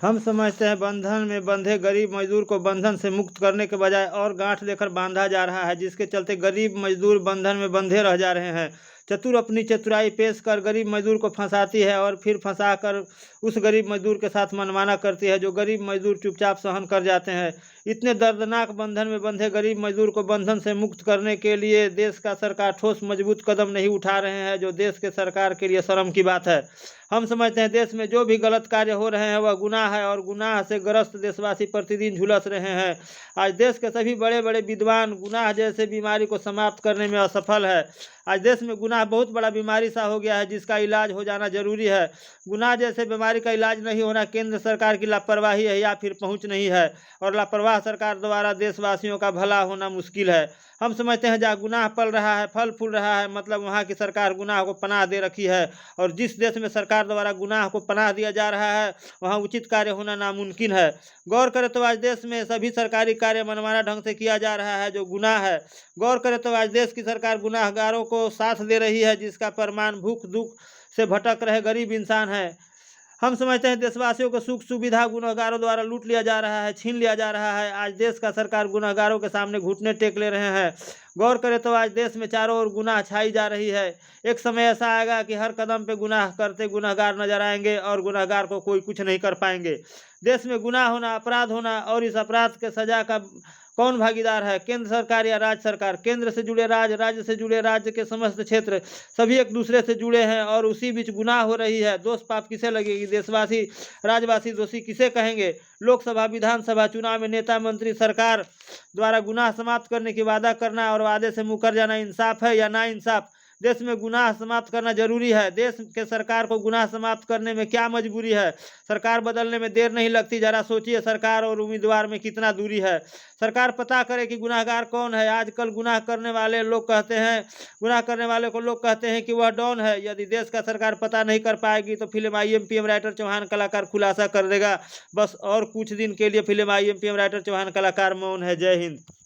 हम समझते हैं बंधन में बंधे गरीब मजदूर को बंधन से मुक्त करने के बजाय और गांठ देकर बांधा जा रहा है, जिसके चलते गरीब मजदूर बंधन में बंधे रह जा रहे हैं। चतुर अपनी चतुराई पेश कर गरीब मजदूर को फंसाती है और फिर फंसा कर उस गरीब मजदूर के साथ मनमाना करती है, जो गरीब मजदूर चुपचाप सहन कर जाते हैं। इतने दर्दनाक बंधन में बंधे गरीब मजदूर को बंधन से मुक्त करने के लिए देश का सरकार ठोस मजबूत कदम नहीं उठा रहे हैं, जो देश के सरकार के लिए शर्म की बात है। हम समझते हैं देश में जो भी गलत कार्य हो रहे हैं वह गुनाह है और गुनाह से ग्रस्त देशवासी प्रतिदिन झुलस रहे हैं। आज देश के सभी बड़े बड़े विद्वान गुनाह जैसे बीमारी को समाप्त करने में असफल है। आज देश में गुनाह बहुत बड़ा बीमारी सा हो गया है, जिसका इलाज हो जाना जरूरी है। गुनाह जैसे बीमारी का इलाज नहीं होना केंद्र सरकार की लापरवाही है या फिर पहुंच नहीं है, और लापरवाह सरकार द्वारा देशवासियों का भला होना मुश्किल है। हम समझते हैं जहाँ गुनाह पल रहा है, फल फूल रहा है, मतलब वहाँ की सरकार गुनाह को पनाह दे रखी है, और जिस देश में सरकार द्वारा गुनाह को पनाह दिया जा रहा है वहाँ उचित कार्य होना नामुमकिन है। गौर करें तो आज देश में सभी सरकारी कार्य मनमाना ढंग से किया जा रहा है, जो गुनाह है। गौर करें तो आज देश की सरकार गुनाहगारों को साथ दे रही है, जिसका प्रमाण भूख दुख से भटक रहे गरीब इंसान है। हम समझते हैं देशवासियों को सुख सुविधा गुनहगारों द्वारा लूट लिया जा रहा है, छीन लिया जा रहा है। आज देश का सरकार गुनहगारों के सामने घुटने टेक ले रहे हैं। गौर करें तो आज देश में चारों ओर गुनाह छाई जा रही है। एक समय ऐसा आएगा कि हर कदम पे गुनाह करते गुनहगार नजर आएंगे और गुनहगार को कोई कुछ नहीं कर पाएंगे। देश में गुनाह होना, अपराध होना, और इस अपराध के सजा का कौन भागीदार है? केंद्र सरकार या राज्य सरकार? केंद्र से जुड़े राज्य, राज्य से जुड़े राज्य के समस्त क्षेत्र, सभी एक दूसरे से जुड़े हैं और उसी बीच गुनाह हो रही है। दोष पाप किसे लगेगी? देशवासी, राज्यवासी दोषी किसे कहेंगे? लोकसभा विधानसभा चुनाव में नेता मंत्री सरकार द्वारा गुनाह समाप्त करने की वादा करना और वादे से मुकर जाना इंसाफ है या ना इंसाफ? देश में गुनाह समाप्त करना जरूरी है। देश के सरकार को गुनाह समाप्त करने में क्या मजबूरी है? सरकार बदलने में देर नहीं लगती। जरा सोचिए सरकार और उम्मीदवार में कितना दूरी है। सरकार पता करे कि गुनाहगार कौन है। आजकल गुनाह करने वाले को लोग कहते हैं कि वह डॉन है। यदि देश का सरकार पता नहीं कर पाएगी तो फिल्म आईएम पीएम राइटर चौहान कलाकार खुलासा कर देगा। बस और कुछ दिन के लिए फिल्म आईएम पीएम राइटर चौहान कलाकार मौन है। जय हिंद।